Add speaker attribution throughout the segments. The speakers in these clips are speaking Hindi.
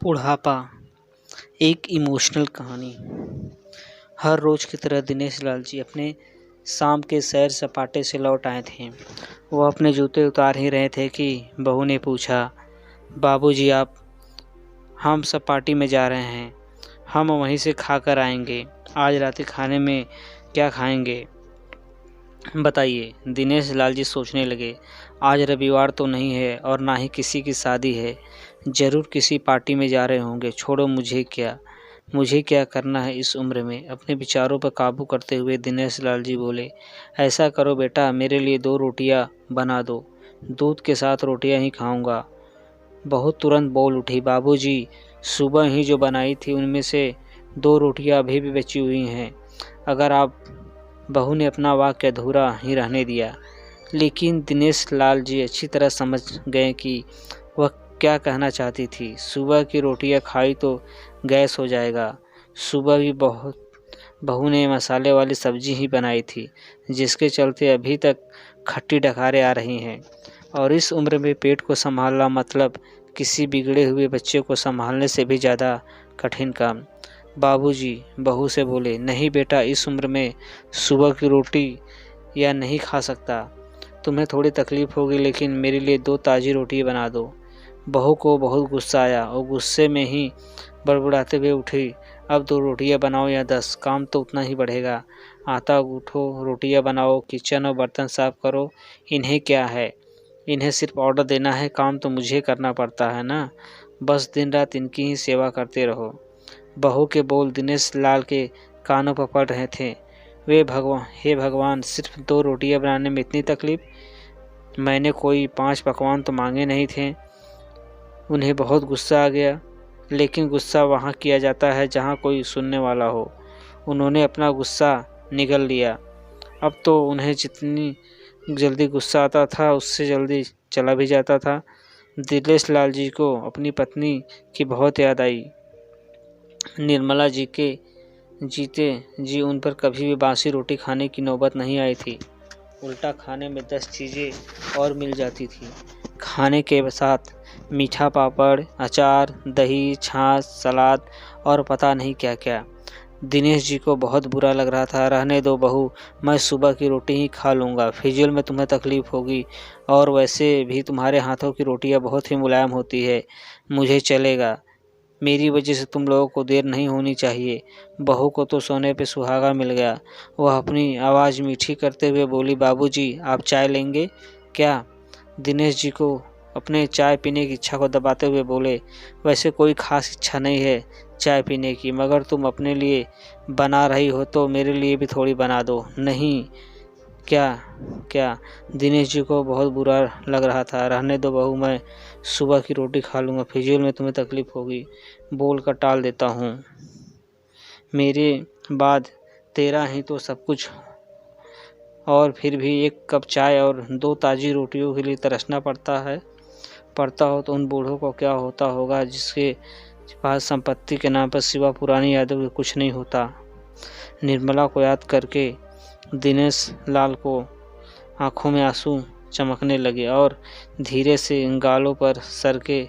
Speaker 1: बुढ़ापा एक इमोशनल कहानी। हर रोज की तरह दिनेश लाल जी अपने शाम के सैर सपाटे से लौट आए थे। वह अपने जूते उतार ही रहे थे कि बहू ने पूछा, बाबूजी हम सब पार्टी में जा रहे हैं, हम वहीं से खाकर आएंगे। आज रात खाने में क्या खाएंगे बताइए। दिनेश लाल जी सोचने लगे, आज रविवार तो नहीं है और ना ही किसी की शादी है, जरूर किसी पार्टी में जा रहे होंगे। छोड़ो, मुझे क्या करना है इस उम्र में। अपने विचारों पर काबू करते हुए दिनेश लाल जी बोले, ऐसा करो बेटा, मेरे लिए 2 रोटियां बना दो, दूध के साथ रोटियां ही खाऊंगा। बहू तुरंत बोल उठी, बाबूजी सुबह ही जो बनाई थी उनमें से 2 रोटियां अभी भी बची हुई हैं। अगर आप बहू ने अपना वाक्य अधूरा ही रहने दिया, लेकिन दिनेश लाल जी अच्छी तरह समझ गए कि वह क्या कहना चाहती थी। सुबह की रोटियां खाई तो गैस हो जाएगा। सुबह भी बहू ने मसाले वाली सब्जी ही बनाई थी, जिसके चलते अभी तक खट्टी डकारें आ रही हैं। और इस उम्र में पेट को संभालना मतलब किसी बिगड़े हुए बच्चे को संभालने से भी ज़्यादा कठिन काम। बाबूजी बहू से बोले, नहीं बेटा, इस उम्र में सुबह की रोटी या नहीं खा सकता। तुम्हें थोड़ी तकलीफ होगी, लेकिन मेरे लिए 2 ताज़ी रोटी बना दो। बहू को बहुत गुस्सा आया और गुस्से में ही बड़बड़ाते हुए उठी, अब 2 रोटियां बनाओ या 10, काम तो उतना ही बढ़ेगा। आटा गूँथो, रोटियां बनाओ, किचन और बर्तन साफ करो। इन्हें क्या है, इन्हें सिर्फ ऑर्डर देना है, काम तो मुझे करना पड़ता है ना। बस दिन रात इनकी ही सेवा करते रहो। बहू के बोल दिनेश लाल के कानों पर पड़ रहे थे। हे भगवान, सिर्फ 2 रोटियां बनाने में इतनी तकलीफ। मैंने कोई 5 पकवान तो मांगे नहीं थे। उन्हें बहुत गुस्सा आ गया, लेकिन गुस्सा वहाँ किया जाता है जहाँ कोई सुनने वाला हो। उन्होंने अपना गुस्सा निगल लिया। अब तो उन्हें जितनी जल्दी गुस्सा आता था, उससे जल्दी चला भी जाता था। दिनेश लाल जी को अपनी पत्नी की बहुत याद आई। निर्मला जी के जीते जी उन पर कभी भी बासी रोटी खाने की नौबत नहीं आई थी। उल्टा खाने में 10 चीज़ें और मिल जाती थी। खाने के साथ मीठा पापड़, अचार, दही, छाछ, सलाद और पता नहीं क्या क्या। दिनेश जी को बहुत बुरा लग रहा था। रहने दो बहू, मैं सुबह की रोटी ही खा लूँगा, फिजूल में तुम्हें तकलीफ़ होगी, और वैसे भी तुम्हारे हाथों की रोटियां बहुत ही मुलायम होती है, मुझे चलेगा। मेरी वजह से तुम लोगों को देर नहीं होनी चाहिए। बहू को तो सोने पे सुहागा मिल गया। वह अपनी आवाज़ मीठी करते हुए बोली, बाबूजी आप चाय लेंगे क्या? दिनेश जी को अपने चाय पीने की इच्छा को दबाते हुए बोले, वैसे कोई ख़ास इच्छा नहीं है चाय पीने की, मगर तुम अपने लिए बना रही हो तो मेरे लिए भी थोड़ी बना दो। नहीं क्या? दिनेश जी को बहुत बुरा लग रहा था। रहने दो बहू, मैं सुबह की रोटी खा लूँगा, फिजूल में तुम्हें तकलीफ़ होगी, बोल कर टाल देता हूँ। मेरे बाद तेरा ही तो सब कुछ, और फिर भी 1 कप चाय और 2 ताज़ी रोटियों के लिए तरसना पड़ता हो तो उन बूढ़ों को क्या होता होगा जिसके पास संपत्ति के नाम पर सिवा पुरानी यादों के कुछ नहीं होता। निर्मला को याद करके दिनेश लाल को आंखों में आंसू चमकने लगे और धीरे से गालों पर सर के।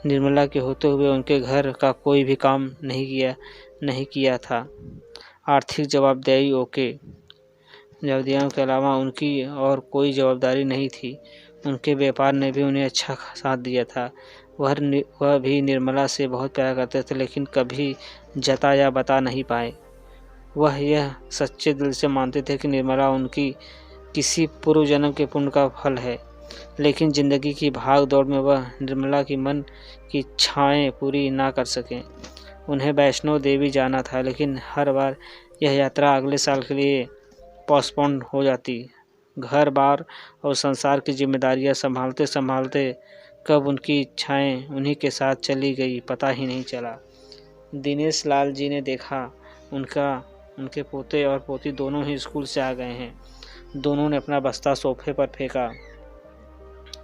Speaker 1: निर्मला के होते हुए उनके घर का कोई भी काम नहीं किया था। आर्थिक जवाबदेहियों के अलावा उनकी और कोई जवाबदारी नहीं थी। उनके व्यापार ने भी उन्हें अच्छा साथ दिया था। वह भी निर्मला से बहुत प्यार करते थे, लेकिन कभी जता या बता नहीं पाए। वह यह सच्चे दिल से मानते थे कि निर्मला उनकी किसी पूर्व जन्म के पुण्य का फल है, लेकिन ज़िंदगी की भाग दौड़ में वह निर्मला की मन की इच्छाएं पूरी ना कर सकें। उन्हें वैष्णो देवी जाना था, लेकिन हर बार यह यात्रा अगले साल के लिए पोस्टपोन हो जाती। घर बार और संसार की जिम्मेदारियां संभालते संभालते कब उनकी इच्छाएं उन्हीं के साथ चली गई, पता ही नहीं चला। दिनेश लाल जी ने देखा उनके पोते और पोती दोनों ही स्कूल से आ गए हैं। दोनों ने अपना बस्ता सोफे पर फेंका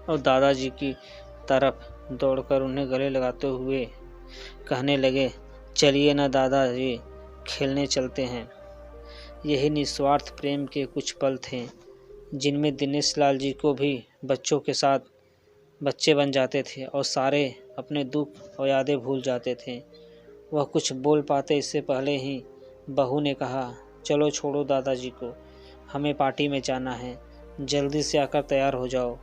Speaker 1: और दादाजी की तरफ दौड़कर उन्हें गले लगाते हुए कहने लगे, चलिए ना दादाजी, खेलने चलते हैं। यही निस्वार्थ प्रेम के कुछ पल थे, जिनमें दिनेश लाल जी को भी बच्चों के साथ बच्चे बन जाते थे और सारे अपने दुख और यादें भूल जाते थे। वह कुछ बोल पाते इससे पहले ही बहू ने कहा, चलो छोड़ो दादाजी को, हमें पार्टी में जाना है, जल्दी से आकर तैयार हो जाओ,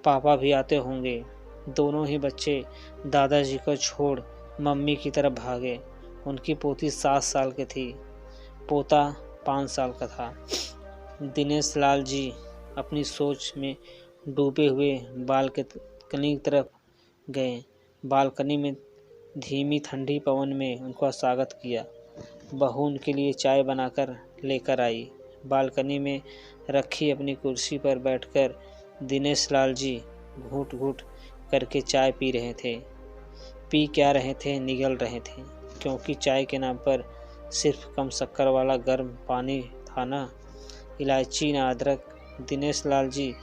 Speaker 1: पापा भी आते होंगे। दोनों ही बच्चे दादाजी को छोड़ मम्मी की तरफ भागे। उनकी पोती 7 साल की थी, पोता 5 साल का था। दिनेश लाल जी अपनी सोच में डूबे हुए बालकनी की तरफ गए। बालकनी में धीमी ठंडी पवन में उनका स्वागत किया। बहू उनके लिए चाय बनाकर लेकर आई। बालकनी में रखी अपनी कुर्सी पर बैठकर दिनेश लाल जी घूंट घूंट करके चाय पी रहे थे। पी क्या रहे थे, निगल रहे थे, क्योंकि चाय के नाम पर सिर्फ कम शक्कर वाला गर्म पानी था ना इलायची ना अदरक। दिनेश लाल जी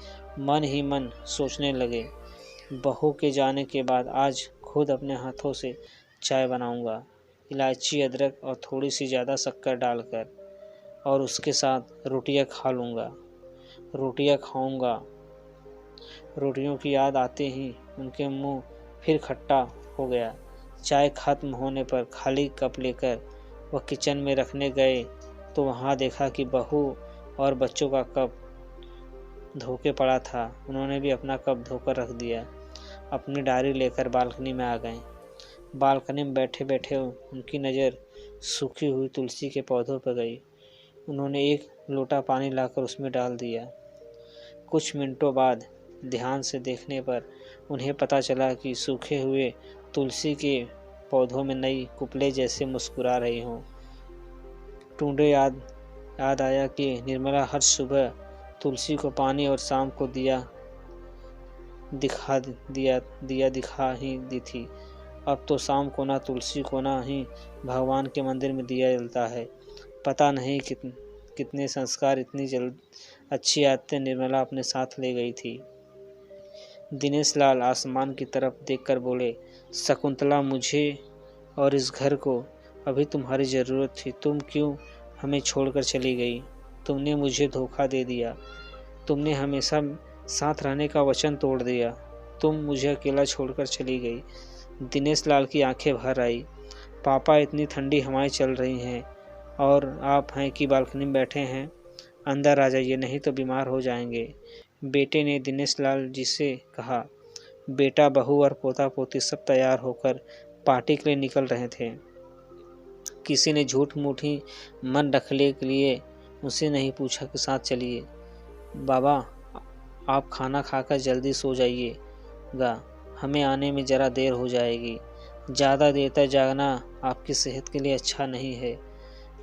Speaker 1: मन ही मन सोचने लगे, बहू के जाने के बाद आज खुद अपने हाथों से चाय बनाऊंगा, इलायची अदरक और थोड़ी सी ज़्यादा शक्कर डालकर, और उसके साथ रोटियां खा लूँगा, रोटियां खाऊंगा। रोटियों की याद आते ही उनके मुंह फिर खट्टा हो गया। चाय खत्म होने पर खाली कप लेकर वह किचन में रखने गए तो वहां देखा कि बहू और बच्चों का कप धोके पड़ा था। उन्होंने भी अपना कप धोकर रख दिया। अपनी डायरी लेकर बालकनी में आ गए। बालकनी में बैठे बैठे उनकी नज़र सूखी हुई तुलसी के पौधों पर गई। उन्होंने एक लोटा पानी लाकर उसमें डाल दिया। कुछ मिनटों बाद ध्यान से देखने पर उन्हें पता चला कि सूखे हुए तुलसी के पौधों में नई कुपले जैसे मुस्कुरा रही हों। टूंडे याद आया कि निर्मला हर सुबह तुलसी को पानी और शाम को दिया दिखा ही दी थी। अब तो शाम को ना तुलसी को ना ही भगवान के मंदिर में दिया जलता है। पता नहीं कितने संस्कार, इतनी जल्द अच्छी आदतें निर्मला अपने साथ ले गई थी। दिनेश लाल आसमान की तरफ देखकर बोले, शकुंतला, मुझे और इस घर को अभी तुम्हारी ज़रूरत थी। तुम क्यों हमें छोड़कर चली गई? तुमने मुझे धोखा दे दिया। तुमने हमेशा साथ रहने का वचन तोड़ दिया। तुम मुझे अकेला छोड़कर चली गई। दिनेश लाल की आंखें भर आई। पापा, इतनी ठंडी हवाएं चल रही हैं और आप हैं कि बालकनी में बैठे हैं। अंदर आ जाइए, नहीं तो बीमार हो जाएंगे। बेटे ने दिनेश लाल जी से कहा। बेटा, बहू और पोता पोती सब तैयार होकर पार्टी के लिए निकल रहे थे। किसी ने झूठ मूठ ही मन रखने के लिए उनसे नहीं पूछा कि साथ चलिए। बाबा, आप खाना खाकर जल्दी सो जाइएगा, हमें आने में ज़रा देर हो जाएगी। ज़्यादा देर तक जागना आपकी सेहत के लिए अच्छा नहीं है।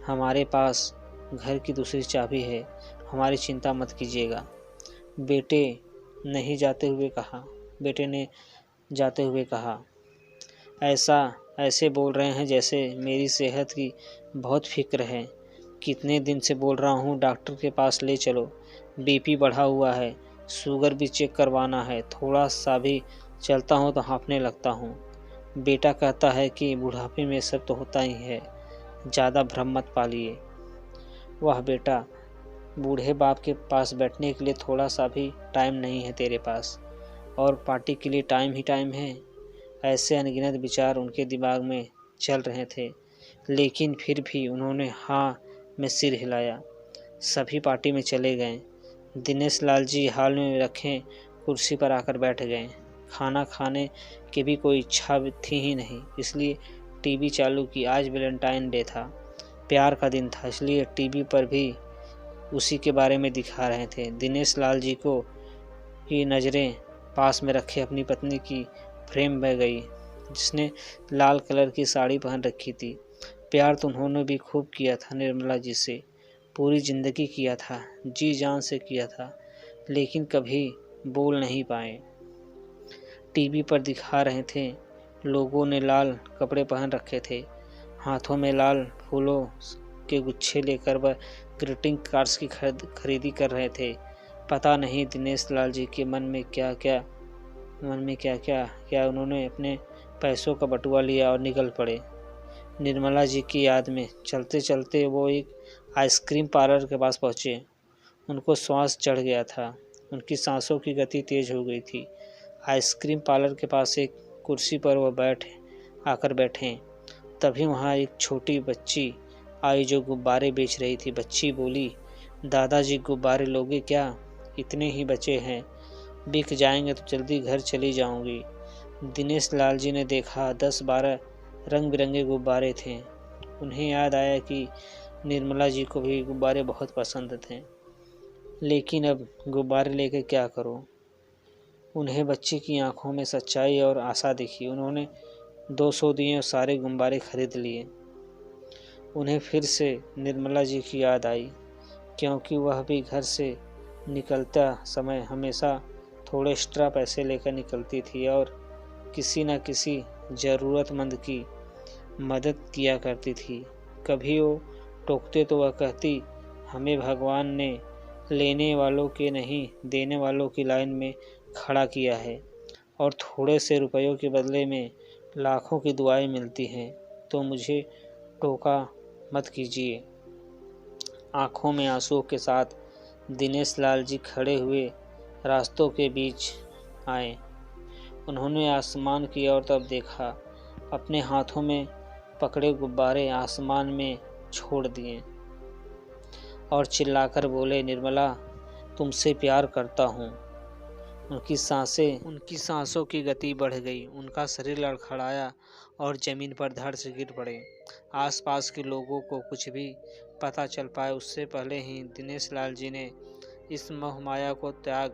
Speaker 1: हमारे पास घर की दूसरी चाबी है, हमारी चिंता मत कीजिएगा। बेटे ने जाते हुए कहा। ऐसे बोल रहे हैं जैसे मेरी सेहत की बहुत फिक्र है। कितने दिन से बोल रहा हूँ डॉक्टर के पास ले चलो। बीपी बढ़ा हुआ है, शुगर भी चेक करवाना है। थोड़ा सा भी चलता हूँ तो हाँफने लगता हूँ। बेटा कहता है कि बुढ़ापे में सब तो होता ही है, ज़्यादा भ्रम मत पालिए। वाह बेटा, बूढ़े बाप के पास बैठने के लिए थोड़ा सा भी टाइम नहीं है तेरे पास, और पार्टी के लिए टाइम ही टाइम है। ऐसे अनगिनत विचार उनके दिमाग में चल रहे थे, लेकिन फिर भी उन्होंने हाँ में सिर हिलाया। सभी पार्टी में चले गए। दिनेश लाल जी हाल में रखे कुर्सी पर आकर बैठ गए। खाना खाने की भी कोई इच्छा थी ही नहीं, इसलिए टीवी चालू की। आज वैलेंटाइन डे था, प्यार का दिन था, इसलिए टीवी पर भी उसी के बारे में दिखा रहे थे। दिनेश लाल जी को की नज़रें पास में रखे अपनी पत्नी की फ्रेम में गई, जिसने लाल कलर की साड़ी पहन रखी थी। प्यार तो उन्होंने भी खूब किया था निर्मला जी से, पूरी ज़िंदगी किया था, जी जान से किया था, लेकिन कभी बोल नहीं पाए। टीवी पर दिखा रहे थे, लोगों ने लाल कपड़े पहन रखे थे, हाथों में लाल फूलों के गुच्छे लेकर वह ग्रीटिंग कार्ड्स की खरीदी कर रहे थे। पता नहीं दिनेश लाल जी के मन में क्या क्या उन्होंने अपने पैसों का बटुआ लिया और निकल पड़े। निर्मला जी की याद में चलते चलते वो एक आइसक्रीम पार्लर के पास पहुँचे। उनको श्वास चढ़ गया था, उनकी सांसों की गति तेज हो गई थी। आइसक्रीम पार्लर के पास एक कुर्सी पर वह आकर बैठे। तभी वहाँ एक छोटी बच्ची आई जो गुब्बारे बेच रही थी। बच्ची बोली, दादाजी गुब्बारे लोगे क्या? इतने ही बचे हैं, बिक जाएंगे तो जल्दी घर चली जाऊंगी। दिनेश लाल जी ने देखा 10-12 रंग बिरंगे गुब्बारे थे। उन्हें याद आया कि निर्मला जी को भी गुब्बारे बहुत पसंद थे, लेकिन अब गुब्बारे लेकर क्या करूं? उन्हें बच्ची की आंखों में सच्चाई और आशा दिखी। उन्होंने 200 दिए और सारे गुब्बारे खरीद लिए। उन्हें फिर से निर्मला जी की याद आई, क्योंकि वह भी घर से निकलता समय हमेशा थोड़े एक्स्ट्रा पैसे लेकर निकलती थी और किसी न किसी ज़रूरतमंद की मदद किया करती थी। कभी वो टोकते तो वह कहती, हमें भगवान ने लेने वालों के नहीं देने वालों की लाइन में खड़ा किया है और थोड़े से रुपयों के बदले में लाखों की दुआएं मिलती हैं, तो मुझे टोका मत कीजिए। आंखों में आंसुओं के साथ दिनेश लाल जी खड़े हुए रास्तों के बीच आए। उन्होंने आसमान की ओर तब देखा, अपने हाथों में पकड़े गुब्बारे आसमान में छोड़ दिए और चिल्लाकर बोले, निर्मला, तुमसे प्यार करता हूँ। उनकी सांसों की गति बढ़ गई। उनका शरीर लड़खड़ाया और जमीन पर धड़ से गिर पड़े। आसपास के लोगों को कुछ भी पता चल पाए उससे पहले ही दिनेश लाल जी ने इस मोह माया को त्याग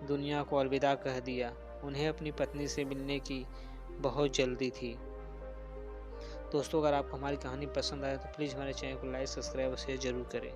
Speaker 1: दुनिया को अलविदा कह दिया। उन्हें अपनी पत्नी से मिलने की बहुत जल्दी थी। दोस्तों, अगर आपको हमारी कहानी पसंद आए तो प्लीज़ हमारे चैनल को लाइक, सब्सक्राइब और शेयर जरूर करें।